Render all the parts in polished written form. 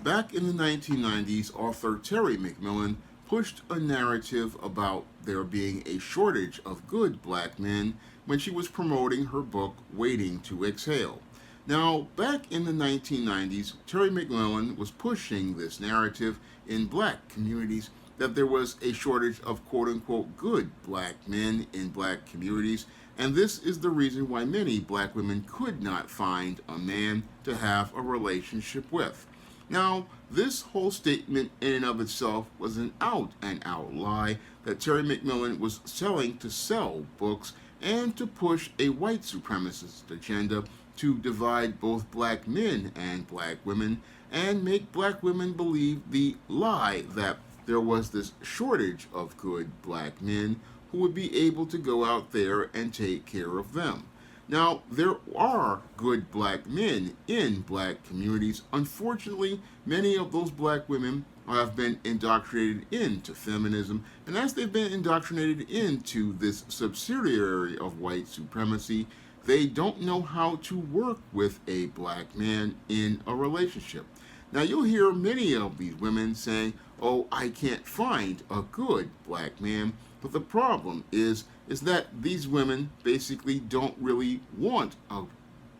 Back in the 1990s, author Terry McMillan pushed a narrative about there being a shortage of good black men when she was promoting her book Waiting to Exhale. Now, back in the 1990s, Terry McMillan was pushing this narrative in black communities that there was a shortage of quote unquote good black men in black communities, and this is the reason why many black women could not find a man to have a relationship with. Now, this whole statement in and of itself was an out and out lie that Terry McMillan was selling to sell books and to push a white supremacist agenda to divide both black men and black women and make black women believe the lie that there was this shortage of good black men who would be able to go out there and take care of them. Now, there are good black men in black communities. Unfortunately, many of those black women have been indoctrinated into feminism, and as they've been indoctrinated into this subsidiary of white supremacy, they don't know how to work with a black man in a relationship. Now, you'll hear many of these women saying, "Oh, I can't find a good black man." But the problem is that these women basically don't really want a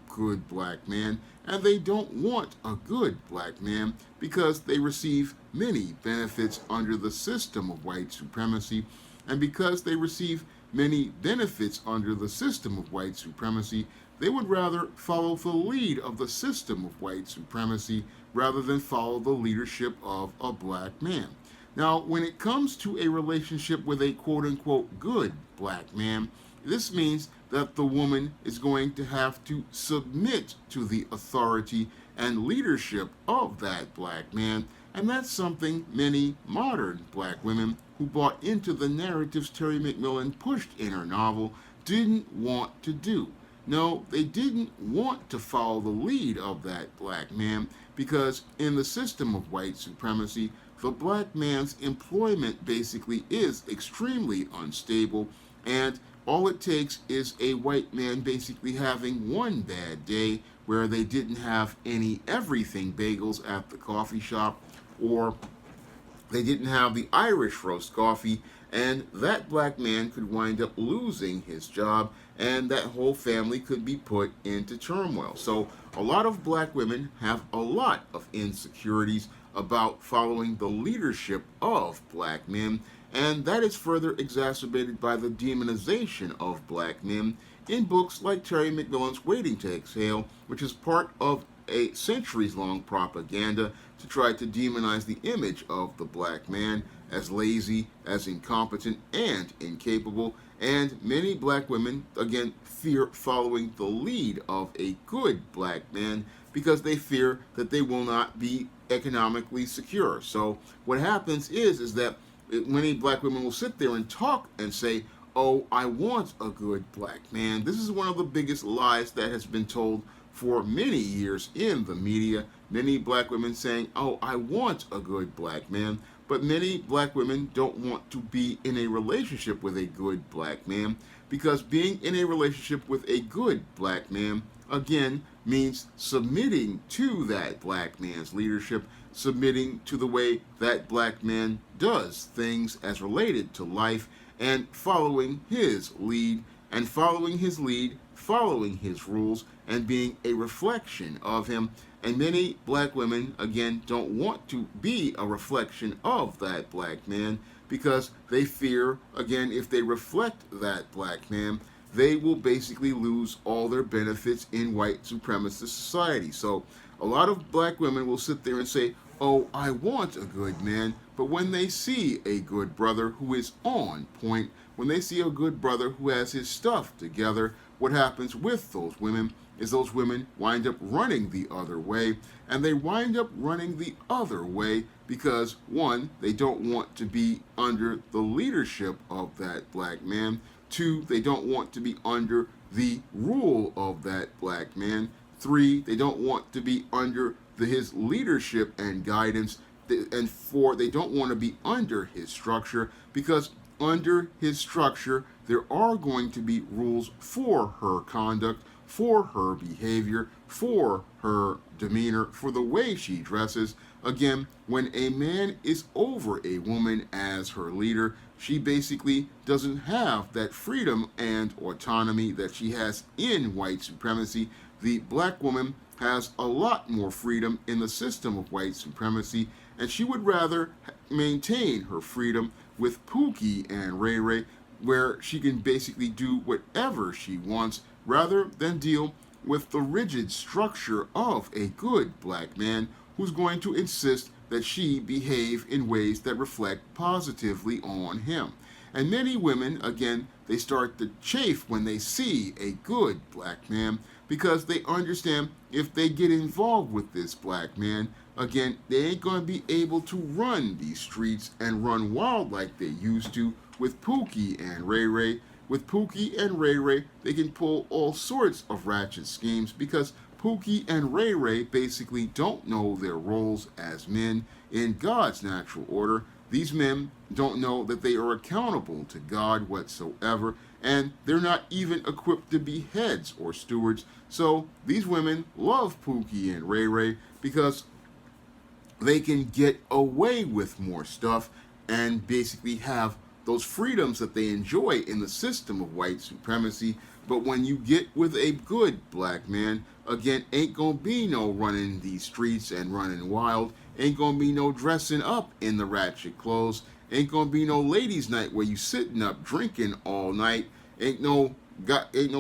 good black man, and they don't want a good black man because they receive many benefits under the system of white supremacy, and because they receive many benefits under the system of white supremacy, they would rather follow the lead of the system of white supremacy rather than follow the leadership of a black man. Now, when it comes to a relationship with a quote unquote good black man, this means that the woman is going to have to submit to the authority and leadership of that black man, and that's something many modern black women who bought into the narratives Terry McMillan pushed in her novel didn't want to do. No, they didn't want to follow the lead of that black man because in the system of white supremacy, the black man's employment basically is extremely unstable, and all it takes is a white man basically having one bad day where they didn't have any everything bagels at the coffee shop, or they didn't have the Irish roast coffee, and that black man could wind up losing his job, and that whole family could be put into turmoil. So a lot of black women have a lot of insecurities about following the leadership of black men, and that is further exacerbated by the demonization of black men in books like Terry McMillan's Waiting to Exhale, which is part of a centuries-long propaganda to try to demonize the image of the black man as lazy, as incompetent, and incapable. And many black women, again, fear following the lead of a good black man because they fear that they will not be economically secure. So what happens is that many black women will sit there and talk and say, "Oh, I want a good black man." This is one of the biggest lies that has been told for many years in the media. Many black women saying, "Oh, I want a good black man," but many black women don't want to be in a relationship with a good black man because being in a relationship with a good black man, again, means submitting to that black man's leadership, submitting to the way that black man does things as related to life, and following his lead, and following his lead, following his rules, and being a reflection of him. And many black women, again, don't want to be a reflection of that black man because they fear, again, if they reflect that black man, they will basically lose all their benefits in white supremacist society. So a lot of black women will sit there and say, "Oh, I want a good man," but when they see a good brother who is on point, when they see a good brother who has his stuff together, what happens with those women is those women wind up running the other way, and they wind up running the other way because, one, they don't want to be under the leadership of that black man. Two, they don't want to be under the rule of that black man. Three, they don't want to be under his leadership and guidance. And four, they don't want to be under his structure because under his structure, there are going to be rules for her conduct, for her behavior, for her demeanor, for the way she dresses. Again, when a man is over a woman as her leader, she basically doesn't have that freedom and autonomy that she has in white supremacy. The black woman has a lot more freedom in the system of white supremacy, and she would rather maintain her freedom with Pookie and Ray Ray, where she can basically do whatever she wants rather than deal with the rigid structure of a good black man who's going to insist that she behave in ways that reflect positively on him. And many women, again, they start to chafe when they see a good black man because they understand if they get involved with this black man, again, they ain't going to be able to run these streets and run wild like they used to with Pookie and Ray Ray. With Pookie and Ray Ray, they can pull all sorts of ratchet schemes because Pookie and Ray Ray basically don't know their roles as men in God's natural order. These men don't know that they are accountable to God whatsoever, and they're not even equipped to be heads or stewards. So these women love Pookie and Ray Ray because they can get away with more stuff and basically have those freedoms that they enjoy in the system of white supremacy. But when you get with a good black man, again, ain't gonna be no running these streets and running wild. Ain't gonna be no dressing up in the ratchet clothes. Ain't gonna be no ladies' night where you sitting up drinking all night. Ain't no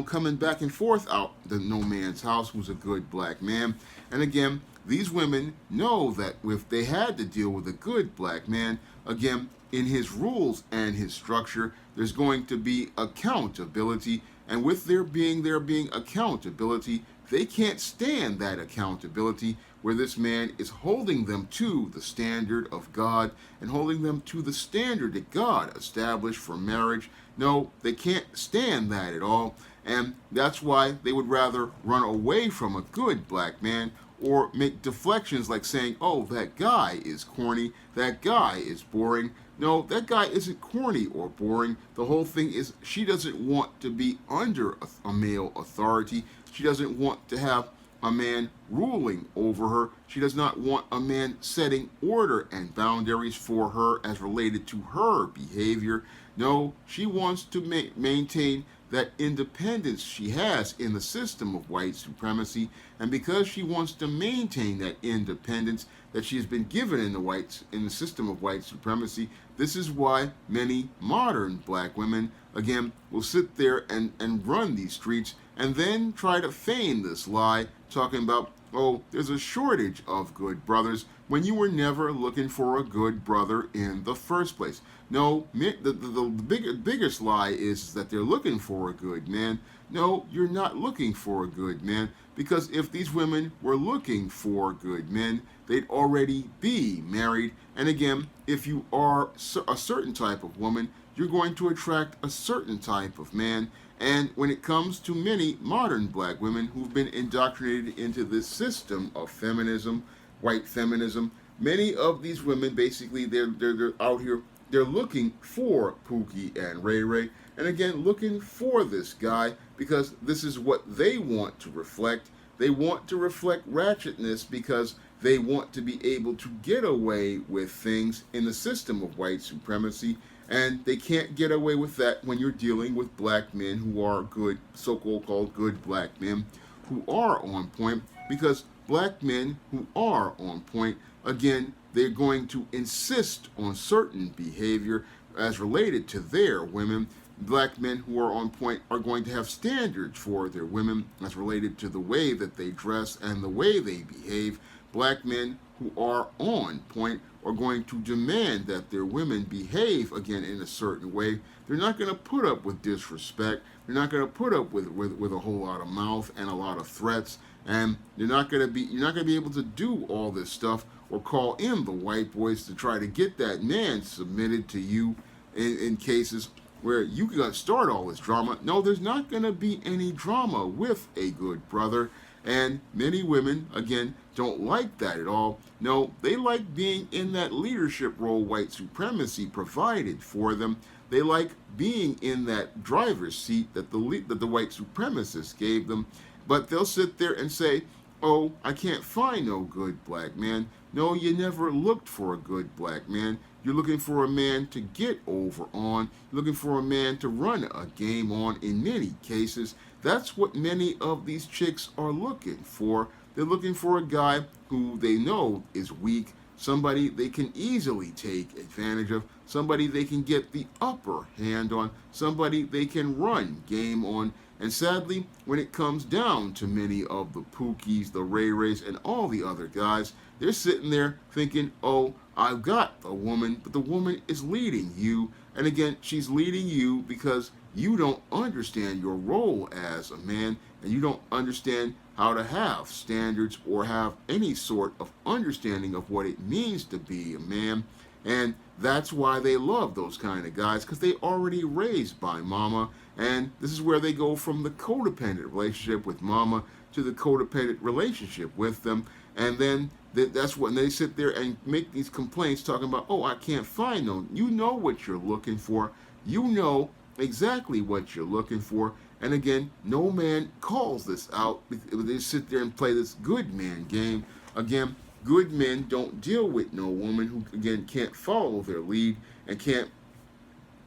coming back and forth out the no man's house who's a good black man. And again, these women know that if they had to deal with a good black man, again, in his rules and his structure, there's going to be accountability. And with there being accountability, they can't stand that accountability where this man is holding them to the standard of God and holding them to the standard that God established for marriage. No, they can't stand that at all. And that's why they would rather run away from a good black man or make deflections like saying, oh, that guy is corny, that guy is boring. No, that guy isn't corny or boring. The whole thing is she doesn't want to be under a male authority. She doesn't want to have a man ruling over her. She does not want a man setting order and boundaries for her as related to her behavior. No, she wants to maintain that independence she has in the system of white supremacy, and because she wants to maintain that independence that she has been given in the system of white supremacy, this is why many modern black women, again, will sit there and run these streets and then try to feign this lie, talking about, oh, there's a shortage of good brothers, when you were never looking for a good brother in the first place. No, the biggest lie is that they're looking for a good man. No, you're not looking for a good man, because if these women were looking for good men, they'd already be married. And again, if you are a certain type of woman, you're going to attract a certain type of man. And when it comes to many modern black women who've been indoctrinated into this system of feminism, white feminism, many of these women basically they're out here, they're looking for Pookie and Ray Ray, and again looking for this guy because this is what they want to reflect. They want to reflect ratchetness because they want to be able to get away with things in the system of white supremacy. And they can't get away with that when you're dealing with black men who are good, so-called good black men who are on point, because black men who are on point, again, they're going to insist on certain behavior as related to their women. Black men who are on point are going to have standards for their women as related to the way that they dress and the way they behave. Black men who are on point are going to demand that their women behave again in a certain way. They're not going to put up with disrespect. They're not going to put up with a whole lot of mouth and a lot of threats. And you're not going to be able to do all this stuff or call in the white boys to try to get that man submitted to you in cases where you can start all this drama. No, there's not going to be any drama with a good brother. And many women, again, don't like that at all. No, they like being in that leadership role white supremacy provided for them. They like being in that driver's seat that the white supremacists gave them. But they'll sit there and say, oh, I can't find no good black man. No, you never looked for a good black man. You're looking for a man to get over on. You're looking for a man to run a game on in many cases. That's what many of these chicks are looking for. They're looking for a guy who they know is weak, somebody they can easily take advantage of, somebody they can get the upper hand on, somebody they can run game on. And sadly, when it comes down to many of the Pookies, the Ray Rays, and all the other guys, they're sitting there thinking, oh, I've got a woman, but the woman is leading you. And again, she's leading you because you don't understand your role as a man, and you don't understand how to have standards or have any sort of understanding of what it means to be a man. And that's why they love those kind of guys, because they already raised by mama. And this is where they go from the codependent relationship with mama to the codependent relationship with them. And then that's when they sit there and make these complaints talking about, oh, I can't find no. You know what you're looking for. You know exactly what you're looking for. And again, no man calls this out. They sit there and play this good man game. Again, good men don't deal with no woman who, again, can't follow their lead and can't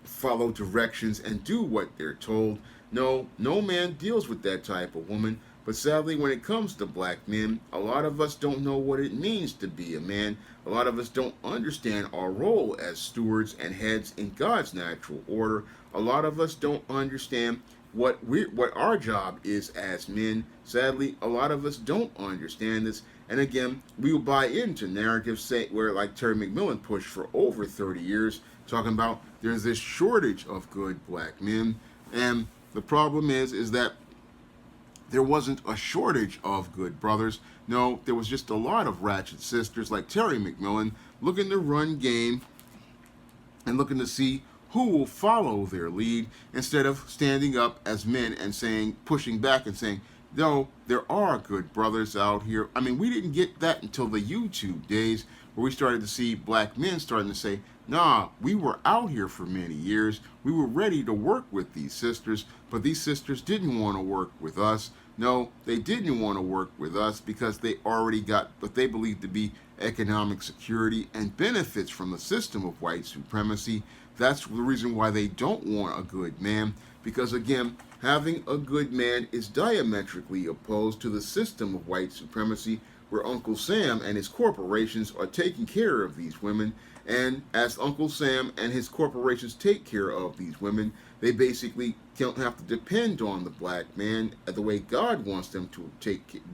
follow directions and do what they're told. No, no man deals with that type of woman. But sadly, when it comes to black men, a lot of us don't know what it means to be a man. A lot of us don't understand our role as stewards and heads in God's natural order. A lot of us don't understand what our job is as men. Sadly, a lot of us don't understand this. And again, we will buy into narratives where, like Terry McMillan pushed for over 30 years, talking about there's this shortage of good black men. And the problem is that there wasn't a shortage of good brothers. No, there was just a lot of ratchet sisters like Terry McMillan looking to run game and looking to see who will follow their lead instead of standing up as men and saying, pushing back and saying, no, there are good brothers out here. I mean, we didn't get that until the YouTube days where we started to see black men starting to say, nah, we were out here for many years. We were ready to work with these sisters, but these sisters didn't want to work with us. No, they didn't want to work with us because they already got what they believed to be economic security and benefits from the system of white supremacy. That's the reason why they don't want a good man, because again, having a good man is diametrically opposed to the system of white supremacy where Uncle Sam and his corporations are taking care of these women. And as Uncle Sam and his corporations take care of these women, they basically don't have to depend on the black man the way God wants them to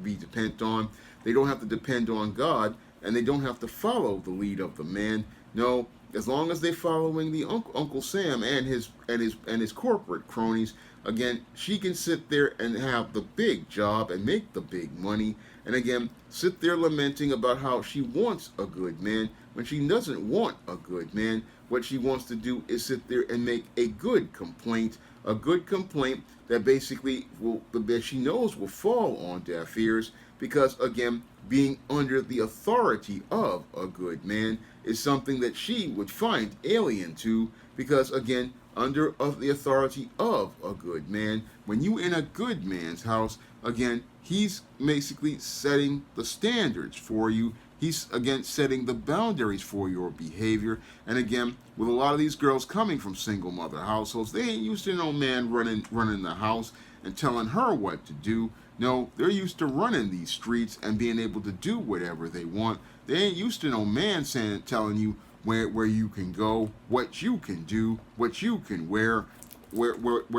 be dependent on. They don't have to depend on God, and they don't have to follow the lead of the man. No, as long as they're following the Uncle Sam and his corporate cronies, again, she can sit there and have the big job and make the big money, and again, sit there lamenting about how she wants a good man when she doesn't want a good man. What she wants to do is sit there and make a good complaint that basically that she knows will fall on deaf ears, because again, being under the authority of a good man is something that she would find alien to, because again, under the authority of a good man, when you in a good man's house, again, he's basically setting the standards for you. He's again setting the boundaries for your behavior. And again, with a lot of these girls coming from single mother households, they ain't used to no man running the house and telling her what to do. No, they're used to running these streets and being able to do whatever they want. They ain't used to no man telling you where you can go, what you can do, what you can wear,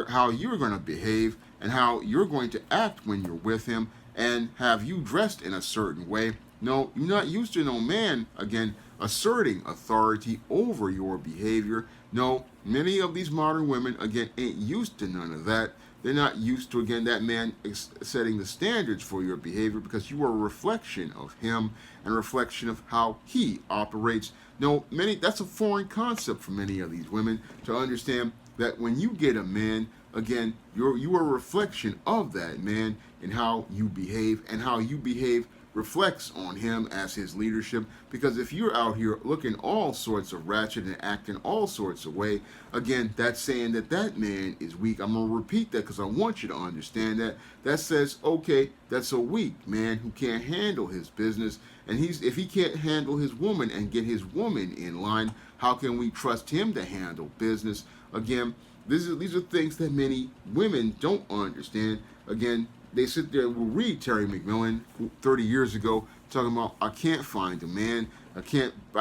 how you're going to behave, and how you're going to act when you're with him, and have you dressed in a certain way. No, you're not used to no man, again, asserting authority over your behavior. No, many of these modern women, again, ain't used to none of that. They're not used to, again, that man setting the standards for your behavior, because you are a reflection of him and a reflection of how he operates. No, that's a foreign concept for many of these women to understand that when you get a man, again, you are a reflection of that man and how you behave, and how you behave reflects on him as his leadership. Because if you're out here looking all sorts of ratchet and acting all sorts of way, again, that's saying that that man is weak. I'm gonna repeat that because I want you to understand that. That says, okay, that's a weak man who can't handle his business, and if he can't handle his woman and get his woman in line, how can we trust him to handle business? Again, these are things that many women don't understand. Again, they sit there and will read Terry McMillan 30 years ago talking about, I can't find a man. I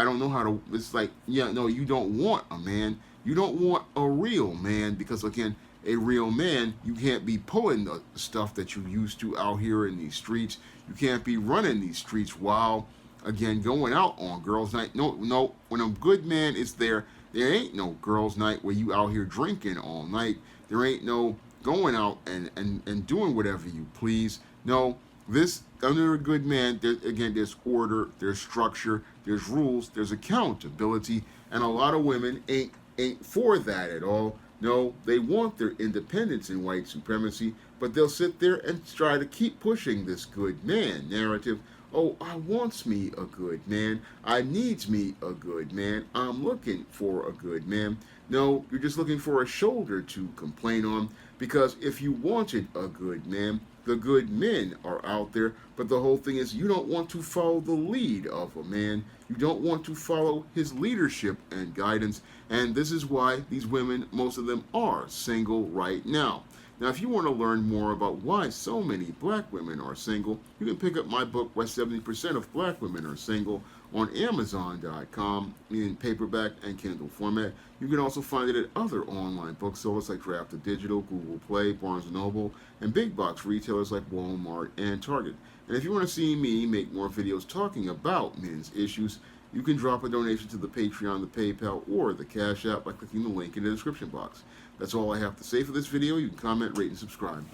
don't know how to. It's like, yeah, no, you don't want a man. You don't want a real man, because again, a real man, you can't be pulling the stuff that you used to out here in these streets. You can't be running these streets while, again, going out on girls' night. No, when a good man is there, there ain't no girls' night where you out here drinking all night. There ain't no going out and doing whatever you please. No, this, under a good man, there's order, there's structure, there's rules, there's accountability, and a lot of women ain't for that at all. No, they want their independence in white supremacy, but they'll sit there and try to keep pushing this good man narrative. Oh, I wants me a good man. I needs me a good man. I'm looking for a good man. No, you're just looking for a shoulder to complain on, because if you wanted a good man, the good men are out there. But the whole thing is, you don't want to follow the lead of a man. You don't want to follow his leadership and guidance. And this is why these women, most of them, are single right now. Now, if you want to learn more about why so many black women are single, you can pick up my book, Why 70% of Black Women Are Single, on Amazon.com in paperback and Kindle format. You can also find it at other online booksellers like Drafted Digital, Google Play, Barnes & Noble, and big box retailers like Walmart and Target. And if you want to see me make more videos talking about men's issues, you can drop a donation to the Patreon, the PayPal, or the Cash App by clicking the link in the description box. That's all I have to say for this video. You can comment, rate, and subscribe.